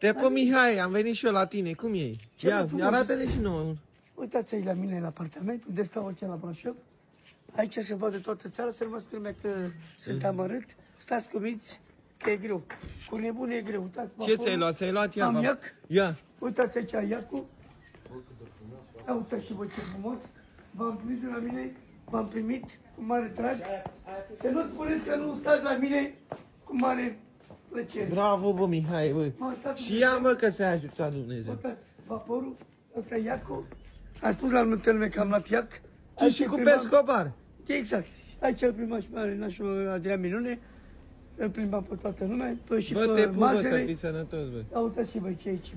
Te pe Mihai, am venit și eu la tine, cum e? Ia, arată-ne și nouă. Uitați aici la mine în apartament, unde stau aici la Brașov. Aici se văd toată țara, să nu mă spune că sunt amărât. Stați cumiți, că e greu. Cu nebune e greu. Uitați, Ce ți-ai luat? Ți-ai luat am ia. iac. Ia. Uitați aici iacul. Ia uitați și voi ce frumos. V-am primit la mine, v-am primit cu mare drag. Să nu spuneți că nu stați la mine cu mare plăcere. Bravo, bă, Mihai, bă. Și ia, mă, că se-a ajutat Dumnezeu. Uitați, vaporul, ăsta e iacul. Am spus la multă lume că am luat iac. Tu și cu Pescobar. Exact. Aici îl plimbam și mare nașul Adrian Minune. Îl plimbam pe toată lumea. Și bă, pe te pupă, să masele. fii sănătos, bă. Uitați și voi ce aici.